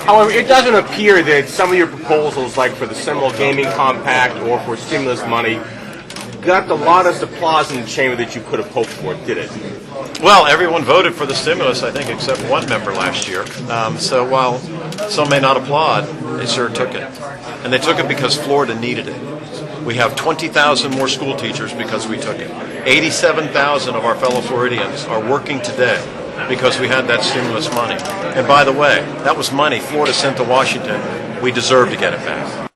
However, it doesn't appear that some of your proposals, like for the Seminole Gaming Compact or for stimulus money, got the loudest applause in the chamber that you could have hoped for, did it? Well, everyone voted for the stimulus, I think, except one member last year. So while some may not applaud, they sure took it. And they took it because Florida needed it. We have 20,000 more school teachers because we took it. 87,000 of our fellow Floridians are working today because we had that stimulus money. And by the way, that was money Florida sent to Washington. We deserve to get it back.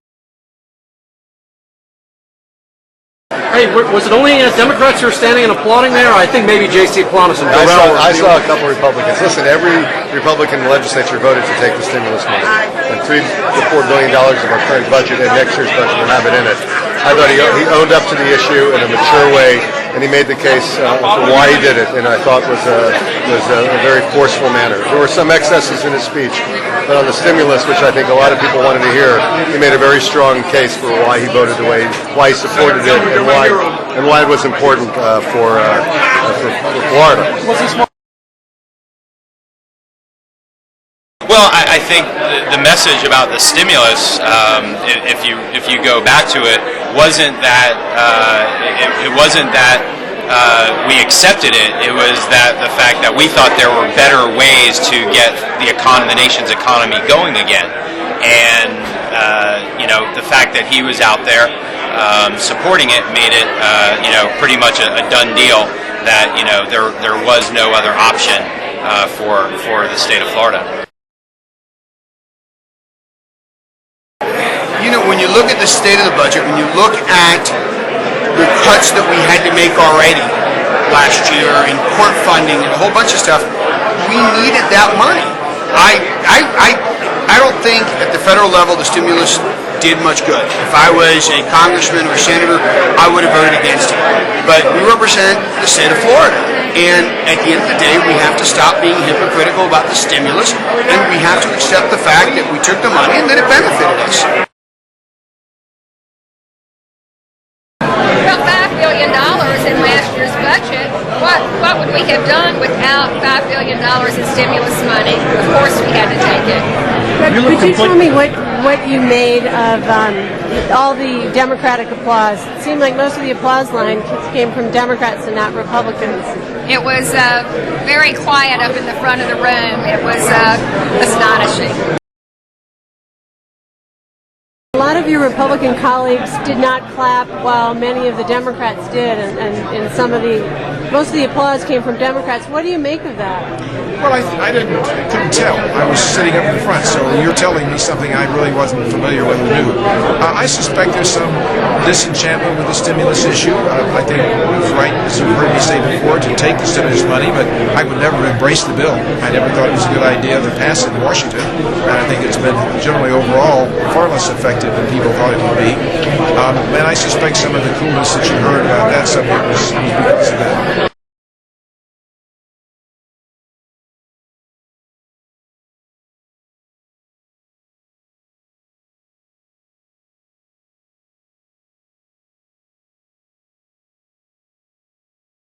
Hey, was it only Democrats who were standing and applauding there? I think maybe J.C. Planas and I saw a couple of Republicans. Listen, every Republican legislature voted to take the stimulus money. And $3 to $4 billion of our current budget and next year's budget will have it in it. I thought he owned up to the issue in a mature way, and he made the case for why he did it, and I thought was a very forceful manner. There were some excesses in his speech, but on the stimulus, which I think a lot of people wanted to hear, he made a very strong case for why he voted the way, why he supported it, and why it was important for Florida. Well, I think the message about the stimulus, if you go back to it, wasn't that we accepted it. It was that the fact that we thought there were better ways to get the nation's economy going again, and the fact that he was out there supporting it made it pretty much a done deal. That there was no other option for the state of Florida. When you look at the state of the budget, when you look at the cuts that we had to make already last year in court funding and a whole bunch of stuff, we needed that money. I don't think at the federal level the stimulus did much good. If I was a congressman or a senator, I would have voted against it. But we represent the state of Florida. And at the end of the day, we have to stop being hypocritical about the stimulus, and we have to accept the fact that we took the money and that it benefited us. In last year's budget, what would we have done without $5 billion in stimulus money? Of course we had to take it. Could you tell me what you made of all the Democratic applause? It seemed like most of the applause line came from Democrats and not Republicans. It was very quiet up in the front of the room. It was astonishing. A lot of your Republican colleagues did not clap while many of the Democrats did, and most of the applause came from Democrats. What do you make of that? Well, I couldn't tell. I was sitting up in front, so you're telling me something I really wasn't familiar with or knew. I suspect there's some disenchantment with the stimulus issue. I think it was right, as you've heard me say before, to take the stimulus money, but I would never embrace the bill. I never thought it was a good idea to pass it in Washington, and I think it's been generally overall far less effective than people thought it would be. And I suspect some of the coolness that you heard about that subject was because of that.